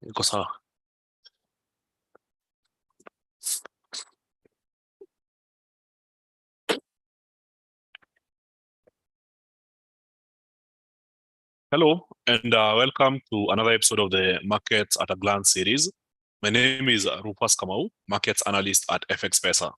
Iko sawa. Hello, and welcome to another episode of the Markets at a Glance series. My name is Rufas Kamau, Markets Analyst at FX Pesa.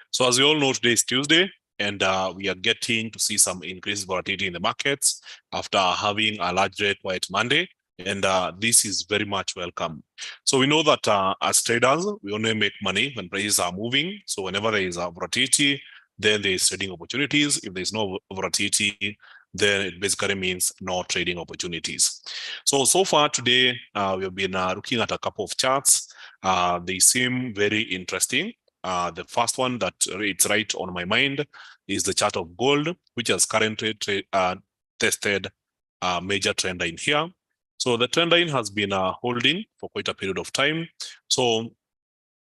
So as you all know, today is Tuesday, and we are getting to see some increased volatility in the markets after having a largely quiet Monday, and this is very much welcome. So we know that as traders, we only make money when prices are moving. So whenever there is a volatility, then there is trading opportunities. If there is no volatility, then it basically means no trading opportunities. So far today, we have been looking at a couple of charts. They seem very interesting. The first one that it's right on my mind is the chart of gold, which has currently tested a major trend line here. So the trend line has been holding for quite a period of time. So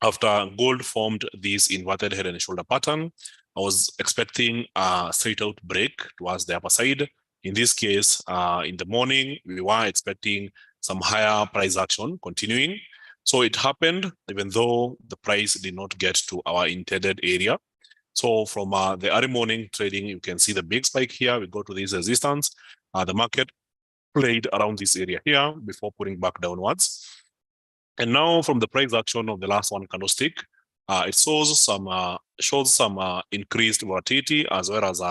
after gold formed this inverted head and shoulder pattern, I was expecting a straight out break towards the upper side. In this case, in the morning, we were expecting some higher price action continuing. So it happened, even though the price did not get to our intended area. So from the early morning trading, you can see the big spike here. We go to this resistance. The market played around this area here before pulling back downwards. And now from the price action of the last one candlestick, it shows some increased volatility as well as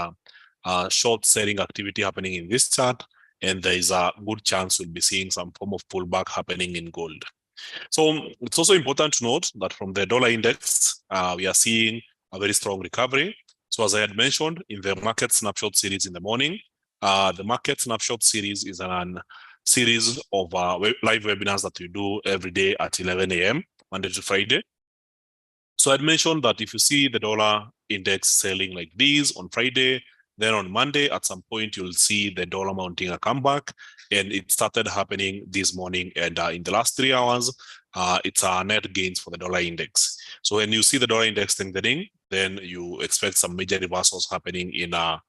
short selling activity happening in this chart. And there is a good chance we'll be seeing some form of pullback happening in gold. So it's also important to note that from the dollar index, we are seeing a very strong recovery. So as I had mentioned in the market snapshot series in the morning, the market snapshot series is an series of live webinars that we do every day at 11 a.m. Monday to Friday. So I'd mentioned that if you see the dollar index selling like this on Friday, then on Monday, at some point, you'll see the dollar mounting a comeback. And it started happening this morning. And in the last 3 hours, it's a net gains for the dollar index. So when you see the dollar index strengthening, then you expect some major reversals happening in the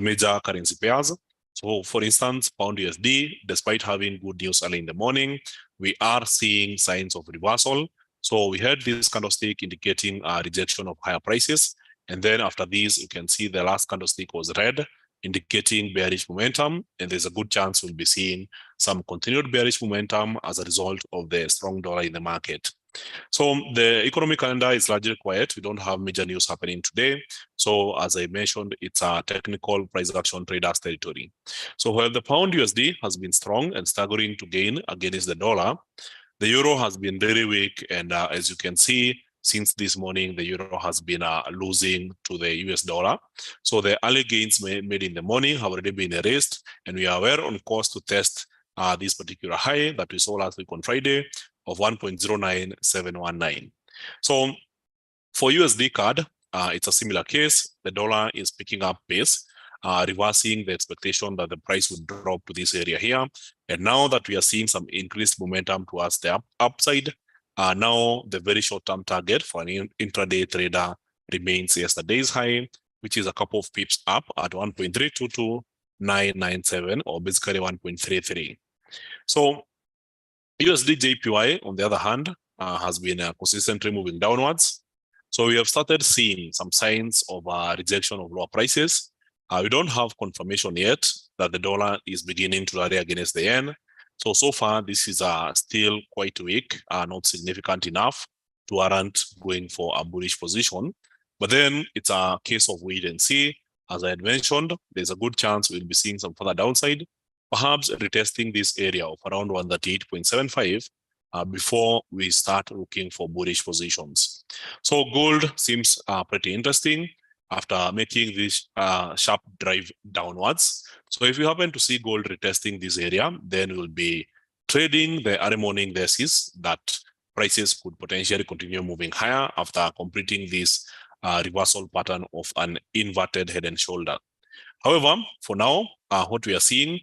major currency pairs. So for instance, pound USD, despite having good news early in the morning, we are seeing signs of reversal. So we had this candlestick indicating a rejection of higher prices. And then after this, you can see the last candlestick was red, indicating bearish momentum. And there's a good chance we'll be seeing some continued bearish momentum as a result of the strong dollar in the market. So the economic calendar is largely quiet. We don't have major news happening today. So as I mentioned, it's a technical price action traders territory. So while the pound USD has been strong and staggering to gain against the dollar, the euro has been very weak. And as you can see, since this morning, the euro has been losing to the US dollar. So the early gains made in the morning have already been erased. And we are on course to test this particular high that we saw last week on Friday of 1.09719. So for USD CAD, it's a similar case. The dollar is picking up pace, reversing the expectation that the price would drop to this area here. And now that we are seeing some increased momentum towards the upside, now the very short-term target for an intraday trader remains yesterday's high, which is a couple of pips up at 1.322997, or basically 1.33. So USD JPY, on the other hand, has been consistently moving downwards. So we have started seeing some signs of rejection of lower prices. We don't have confirmation yet that the dollar is beginning to rally against the yen. So far, this is still quite weak, not significant enough to warrant going for a bullish position. But then it's a case of wait and see. As I had mentioned, there's a good chance we'll be seeing some further downside, perhaps retesting this area of around 138.75 before we start looking for bullish positions. So gold seems pretty interesting after making this sharp drive downwards. So if you happen to see gold retesting this area, then we'll be trading the early morning thesis that prices could potentially continue moving higher after completing this reversal pattern of an inverted head and shoulder. However, for now, what we are seeing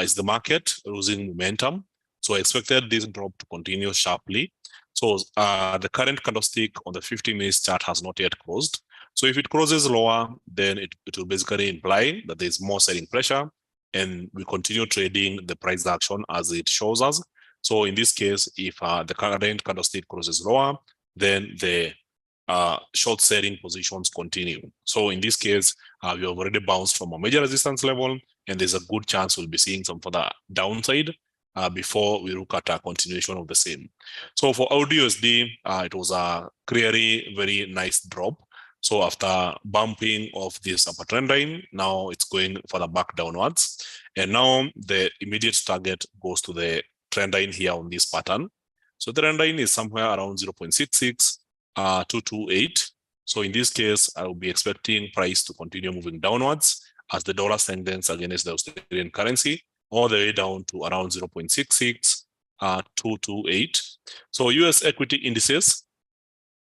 is the market losing momentum. So I expected this drop to continue sharply. So the current candlestick on the 50-minute chart has not yet closed. So if it closes lower, then it will basically imply that there's more selling pressure, and we continue trading the price action as it shows us. So in this case, if the current candlestick crosses lower, then the short selling positions continue. So in this case, we have already bounced from a major resistance level, and there's a good chance we'll be seeing some further downside before we look at a continuation of the same. So for AUDUSD, it was a clearly very nice drop. So after bumping of this upper trend line, now it's going further back downwards. And now the immediate target goes to the trend line here on this pattern. So the trend line is somewhere around 0.66228. So in this case, I will be expecting price to continue moving downwards as the dollar strengthens against the Australian currency, all the way down to around 0.66228. So US equity indices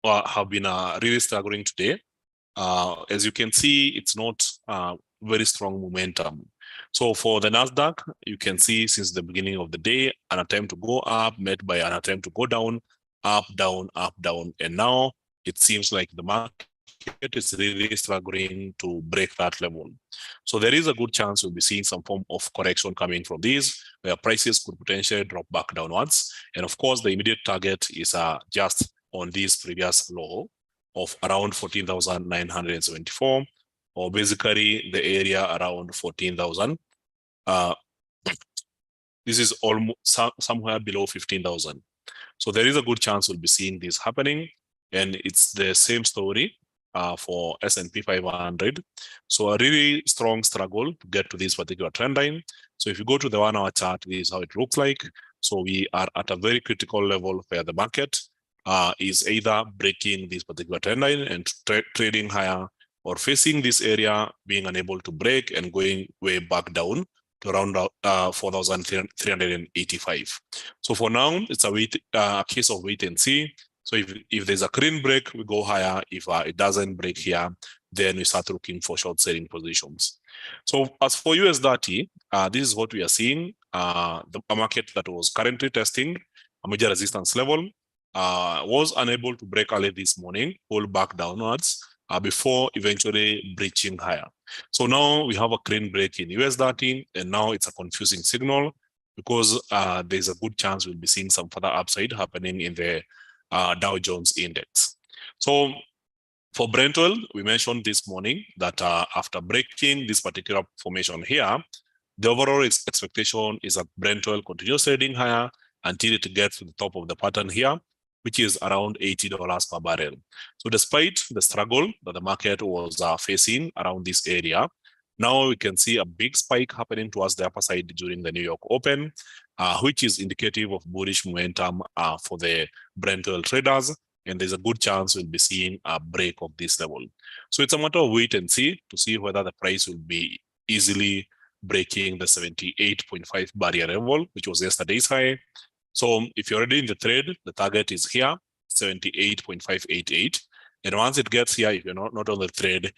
have been really struggling today. As you can see, it's not very strong momentum. So for the NASDAQ, you can see since the beginning of the day, an attempt to go up met by an attempt to go down, up, down, up, down. And now it seems like the market is really struggling to break that level. So there is a good chance we'll be seeing some form of correction coming from these, where prices could potentially drop back downwards. And of course, the immediate target is just on this previous low of around 14,974, or basically the area around 14,000. This is almost somewhere below 15,000. So there is a good chance we'll be seeing this happening. And it's the same story for S&P 500. So a really strong struggle to get to this particular trend line. So if you go to the 1 hour chart, this is how it looks like. So we are at a very critical level where the market is either breaking this particular trend line and trading higher, or facing this area, being unable to break and going way back down to around 4,385. So for now, it's a case of wait and see. So if there's a clean break, we go higher. If it doesn't break here, then we start looking for short selling positions. So as for USD, this is what we are seeing. The market that was currently testing a major resistance level was unable to break early this morning, pull back downwards before eventually breaching higher. So now we have a clean break in USD, and now it's a confusing signal because there's a good chance we'll be seeing some further upside happening in the Dow Jones index. So for Brent oil, we mentioned this morning that after breaking this particular formation here, the overall expectation is that Brent oil continues trading higher until it gets to the top of the pattern here, which is around $80 per barrel. So despite the struggle that the market was facing around this area, now we can see a big spike happening towards the upper side during the New York Open, which is indicative of bullish momentum for the Brent oil traders. And there's a good chance we'll be seeing a break of this level. So it's a matter of wait and see to see whether the price will be easily breaking the 78.5 barrier level, which was yesterday's high. So if you're already in the trade, the target is here, 78.588. And once it gets here, if you're not on the trade,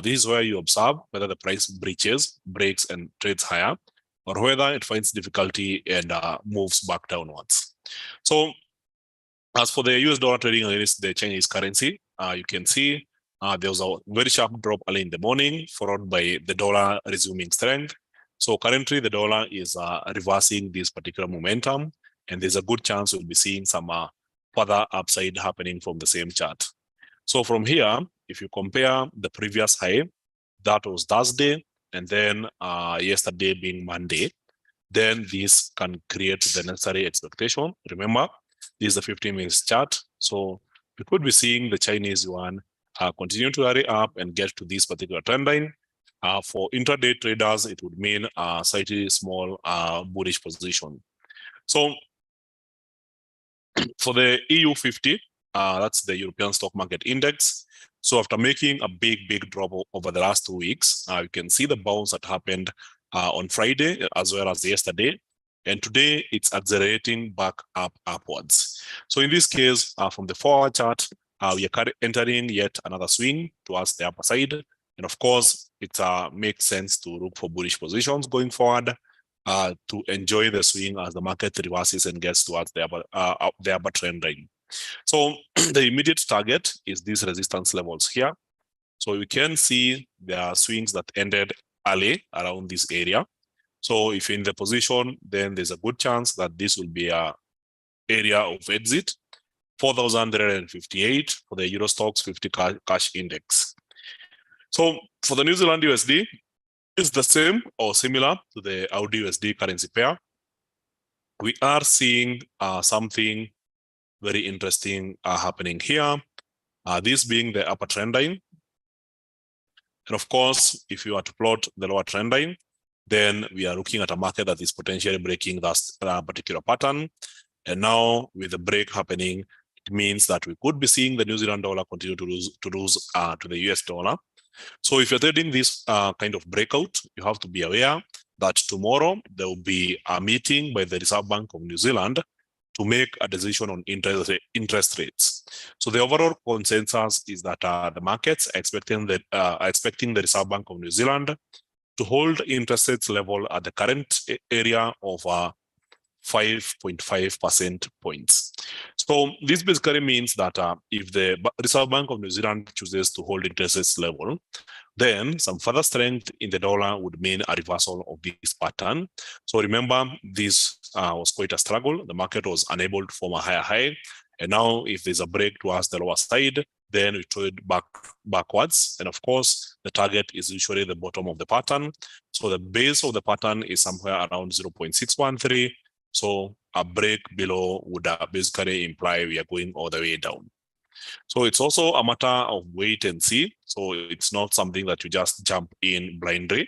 this is where you observe whether the price breaks, and trades higher, or whether it finds difficulty and moves back downwards. So as for the US dollar trading against the Chinese currency, you can see there was a very sharp drop early in the morning, followed by the dollar resuming strength. So currently the dollar is reversing this particular momentum, and there's a good chance we'll be seeing some further upside happening from the same chart. So from here, if you compare the previous high, that was Thursday, and then yesterday being Monday, then this can create the necessary expectation. Remember, this is a 15 minutes chart. So we could be seeing the Chinese yuan continue to hurry up and get to this particular trend line. For intraday traders, it would mean a slightly small bullish position. So for the EU50, that's the European stock market index. So after making a big drop over the last 2 weeks, you can see the bounce that happened on Friday as well as yesterday. And today it's accelerating back upwards. So in this case, from the 4 hour chart, we are entering yet another swing towards the upper side. And of course, it makes sense to look for bullish positions going forward to enjoy the swing as the market reverses and gets towards the upper trend line. So the immediate target is these resistance levels here. So you can see there are swings that ended early around this area. So if you're in the position, then there's a good chance that this will be a area of exit. 4,358 for the Eurostoxx 50 cash index. So for the New Zealand USD, it's the same or similar to the Audi USD currency pair. We are seeing something very interesting happening here. This being the upper trend line. And of course, if you are to plot the lower trend line, then we are looking at a market that is potentially breaking that particular pattern. And now with the break happening, it means that we could be seeing the New Zealand dollar continue to lose to the US dollar. So if you're trading this kind of breakout, you have to be aware that tomorrow there will be a meeting by the Reserve Bank of New Zealand to make a decision on interest rates. So the overall consensus is that the markets are expecting the Reserve Bank of New Zealand to hold interest rates level at the current area of 5.5% points. So this basically means that if the Reserve Bank of New Zealand chooses to hold interest rates level, then some further strength in the dollar would mean a reversal of this pattern. So remember, this was quite a struggle. The market was unable to form a higher high. And now if there's a break towards the lower side, then we trade backwards. And of course, the target is usually the bottom of the pattern. So the base of the pattern is somewhere around 0.613. So a break below would basically imply we are going all the way down. So it's also a matter of wait and see. So it's not something that you just jump in blindly.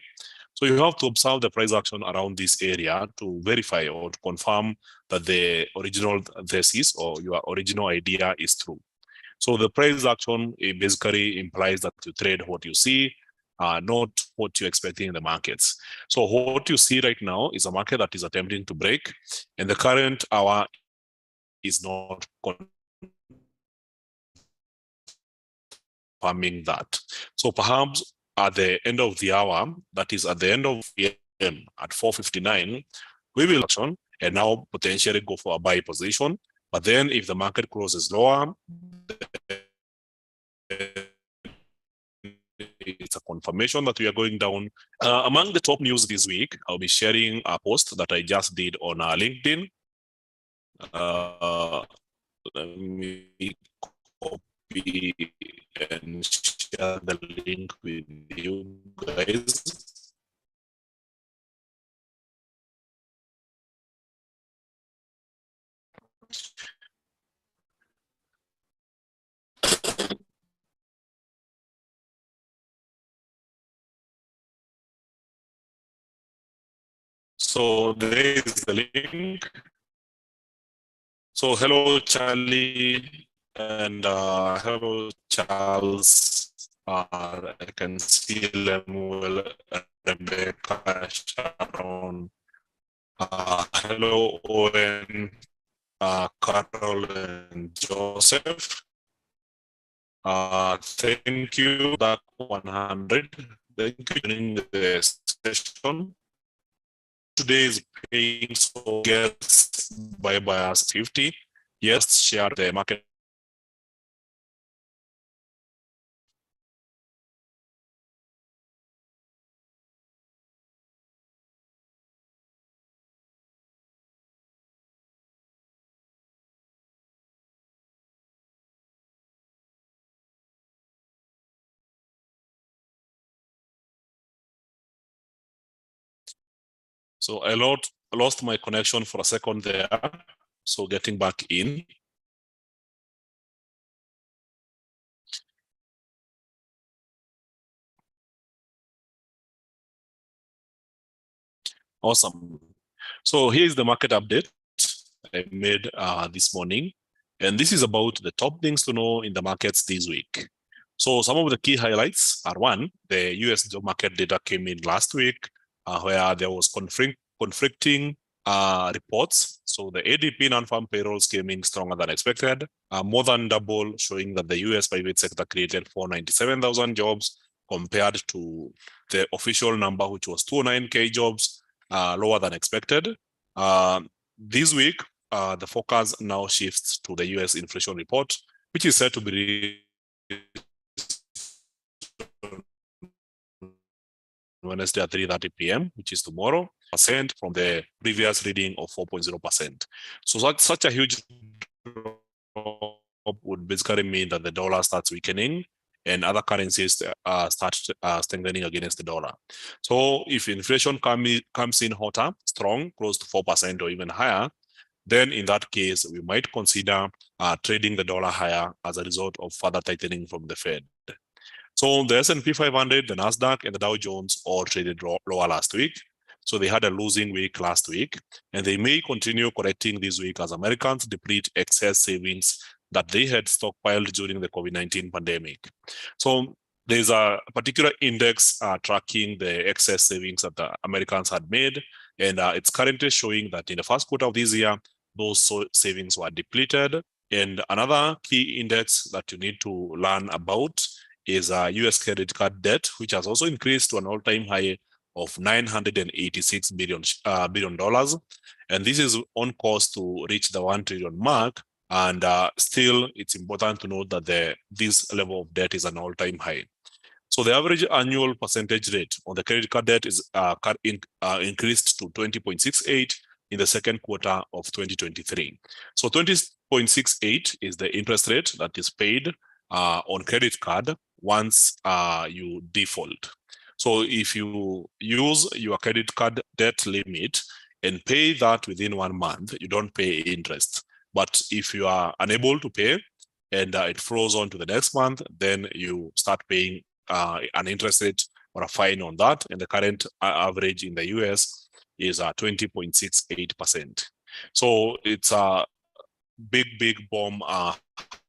So you have to observe the price action around this area to verify or to confirm that the original thesis or your original idea is true. So the price action, it basically implies that you trade what you see, not what you're expecting in the markets. So what you see right now is a market that is attempting to break, and the current hour is not confirming that. So perhaps at the end of the hour, that is at the end of PM at 4:59, we will action and now potentially go for a buy position. But then if the market closes lower, it's a confirmation that we are going down. Among the top news this week, I'll be sharing a post that I just did on LinkedIn. Let me copy and share the link with you guys. So there is the link. So hello, Charlie, and hello, Charles. I can see Lemuel, Rebecca, Sharon. Hello, Owen, Carol, and Joseph. Thank you, that 100. Thank you for joining the session. Today is paying, so gets buy bias 50. Yes, share the market. So I lost my connection for a second there. So getting back in. Awesome. So here's the market update I made this morning. And this is about the top things to know in the markets this week. So some of the key highlights are: one, the US job market data came in last week, where there was conflicting reports. So the ADP non-farm payrolls came in stronger than expected, more than double, showing that the US private sector created 497,000 jobs compared to the official number, which was 209K jobs, lower than expected. This week, the focus now shifts to the US inflation report, which is set to be Wednesday at 3:30 p.m., which is tomorrow. from the previous reading of 4.0%. So such a huge drop would basically mean that the dollar starts weakening and other currencies start strengthening against the dollar. So if inflation comes in hotter, strong, close to 4% or even higher, then in that case, we might consider trading the dollar higher as a result of further tightening from the Fed. So the S&P 500, the NASDAQ, and the Dow Jones all traded lower last week. So they had a losing week last week, and they may continue correcting this week as Americans deplete excess savings that they had stockpiled during the COVID-19 pandemic. So there's a particular index tracking the excess savings that the Americans had made, and it's currently showing that in the first quarter of this year, those savings were depleted. And another key index that you need to learn about is US credit card debt, which has also increased to an all-time high of $986 billion. And this is on course to reach the 1 trillion mark. And still, it's important to note that this level of debt is an all-time high. So the average annual percentage rate on the credit card debt is increased to 20.68 in the second quarter of 2023. So 20.68 is the interest rate that is paid on credit card once you default. So if you use your credit card debt limit and pay that within 1 month, you don't pay interest. But if you are unable to pay and it flows on to the next month, then you start paying an interest rate or a fine on that. And the current average in the US is 20.68%. So it's a big bomb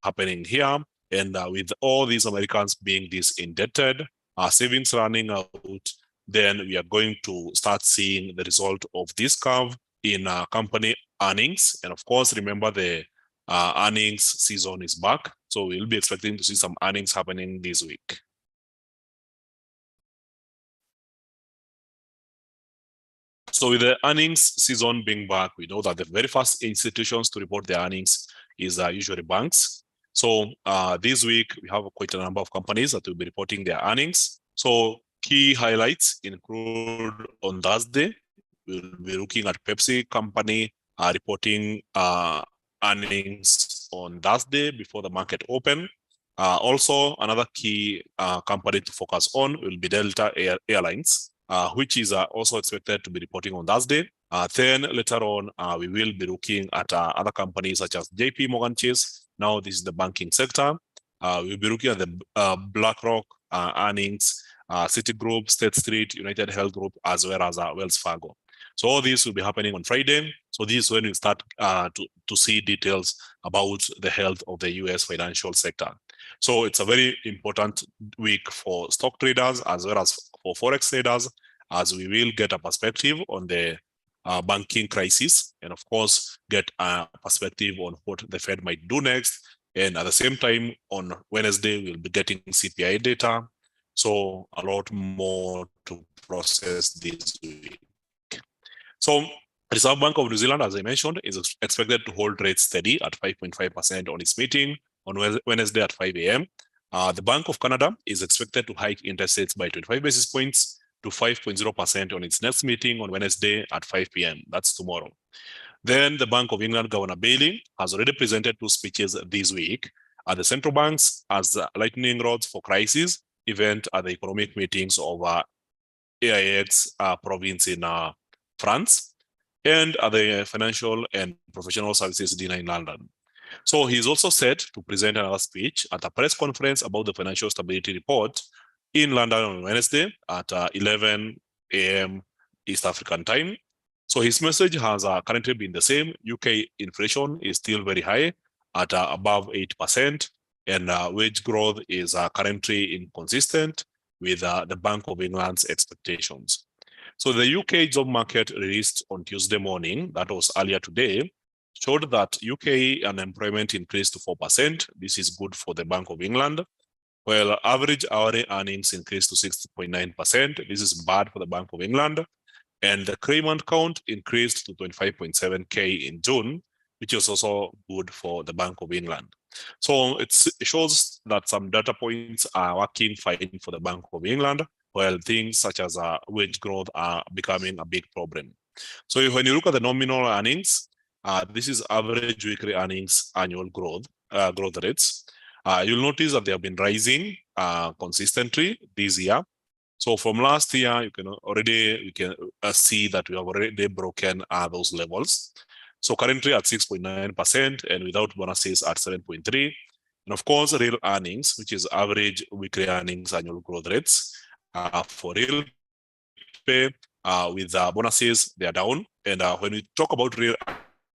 happening here. And with all these Americans being this indebted, savings running out, then we are going to start seeing the result of this curve in company earnings. And of course, remember the earnings season is back. So we'll be expecting to see some earnings happening this week. So with the earnings season being back, we know that the very first institutions to report their earnings is usually banks. So this week, we have quite a number of companies that will be reporting their earnings. So key highlights include on Thursday, we'll be looking at Pepsi company reporting earnings on Thursday before the market open. Also, another key company to focus on will be Delta Airlines, which is also expected to be reporting on Thursday. Then later on, we will be looking at other companies such as JP Morgan Chase. Now this is the banking sector. We'll be looking at the BlackRock earnings, Citigroup, State Street, United Health Group, as well as Wells Fargo. So all this will be happening on Friday. So this is when we start to see details about the health of the US financial sector. So it's a very important week for stock traders as well as for forex traders, as we will get a perspective on the banking crisis, and of course, get a perspective on what the Fed might do next. And at the same time, on Wednesday, we'll be getting CPI data. So a lot more to process this week. So Reserve Bank of New Zealand, as I mentioned, is expected to hold rates steady at 5.5% on its meeting on Wednesday at 5 a.m. The Bank of Canada is expected to hike interest rates by 25 basis points to 5.0% on its next meeting on Wednesday at 5 p.m. That's tomorrow. Then the Bank of England Governor Bailey has already presented 2 speeches this week at the central banks as lightning rods for crisis event at the economic meetings of AIX province in France, and at the Financial and Professional Services dinner in London. So he's also set to present another speech at a press conference about the Financial Stability Report in London on Wednesday at 11 a.m. East African time. So his message has currently been the same. UK inflation is still very high at above 8%, and wage growth is currently inconsistent with the Bank of England's expectations. So the UK job market released on Tuesday morning, that was earlier today, showed that UK unemployment increased to 4%. This is good for the Bank of England. While average hourly earnings increased to 6.9%. This is bad for the Bank of England. And the claimant count increased to 25.7K in June, which is also good for the Bank of England. So it shows that some data points are working fine for the Bank of England, while things such as wage growth are becoming a big problem. So when you look at the nominal earnings, this is average weekly earnings annual growth rates. You'll notice that they have been rising consistently this year. So from last year, we can see that we have already broken those levels. So currently at 6.9% and without bonuses at 7.3%. And of course, real earnings, which is average weekly earnings annual growth rates for real pay with bonuses, they are down. And when we talk about real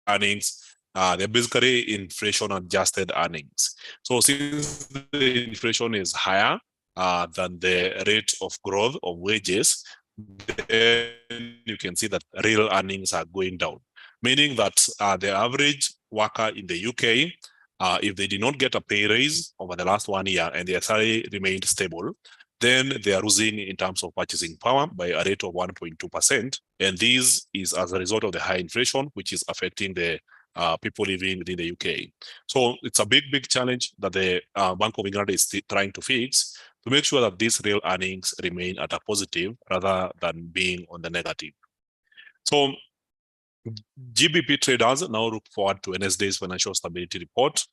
earnings, they're basically inflation adjusted earnings. So since the inflation is higher than the rate of growth of wages, then you can see that real earnings are going down, meaning that the average worker in the UK, if they did not get a pay raise over the last 1 year and their salary remained stable, then they are losing in terms of purchasing power by a rate of 1.2%. And this is as a result of the high inflation, which is affecting the people living within the UK. So it's a big challenge that the Bank of England is trying to fix to make sure that these real earnings remain at a positive rather than being on the negative. So GBP traders now look forward to Wednesday's financial stability report,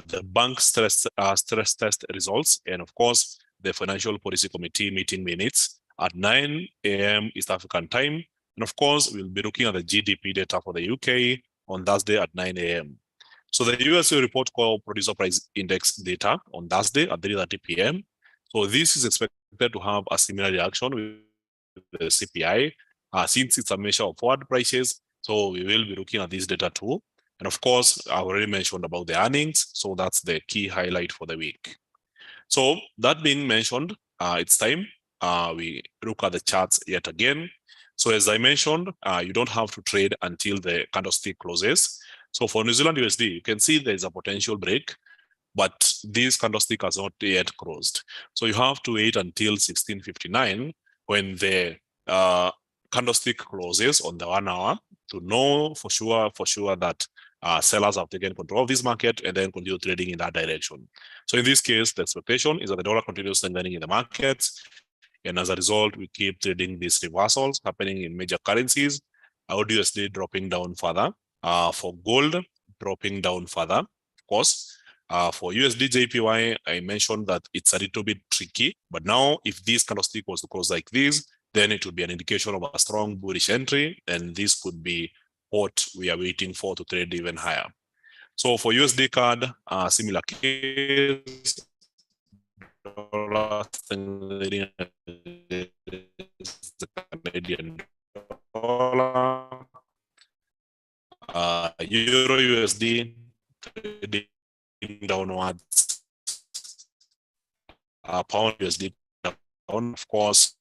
the bank stress test results, and of course, the Financial Policy Committee meeting minutes at 9 a.m. East African time. And of course, we'll be looking at the GDP data for the UK on Thursday at 9 a.m. So the USA report called Producer Price Index data on Thursday at 3:30 p.m. So this is expected to have a similar reaction with the CPI, since it's a measure of forward prices. So we will be looking at this data too. And of course, I already mentioned about the earnings. So that's the key highlight for the week. So that being mentioned, it's time we look at the charts yet again. So as I mentioned, you don't have to trade until the candlestick closes. So for New Zealand USD, you can see there's a potential break, but this candlestick has not yet closed. So you have to wait until 16:59 when the candlestick closes on the 1 hour to know for sure that sellers have taken control of this market and then continue trading in that direction. So in this case, the expectation is that the dollar continues strengthening in the markets. And as a result, we keep trading these reversals happening in major currencies. USD dropping down further. For gold, dropping down further, of course. For USD JPY, I mentioned that it's a little bit tricky. But now, if this candlestick was to close like this, then it would be an indication of a strong bullish entry. And this could be what we are waiting for to trade even higher. So for USD CAD, similar case. Dollar the Canadian dollar, Euro USD trading downwards, Pound USD down, of course,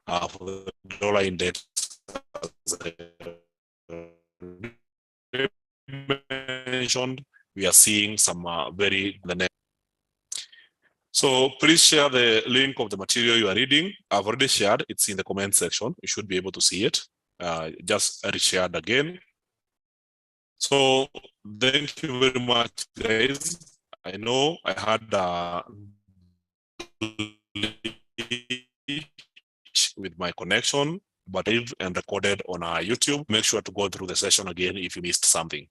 for the dollar index. Mentioned, we are seeing some So please share the link of the material you are reading. I've already shared. It's in the comment section. You should be able to see it. Just reshared again. So thank you very much, guys. I know I had with my connection, but live and recorded on our YouTube. Make sure to go through the session again if you missed something.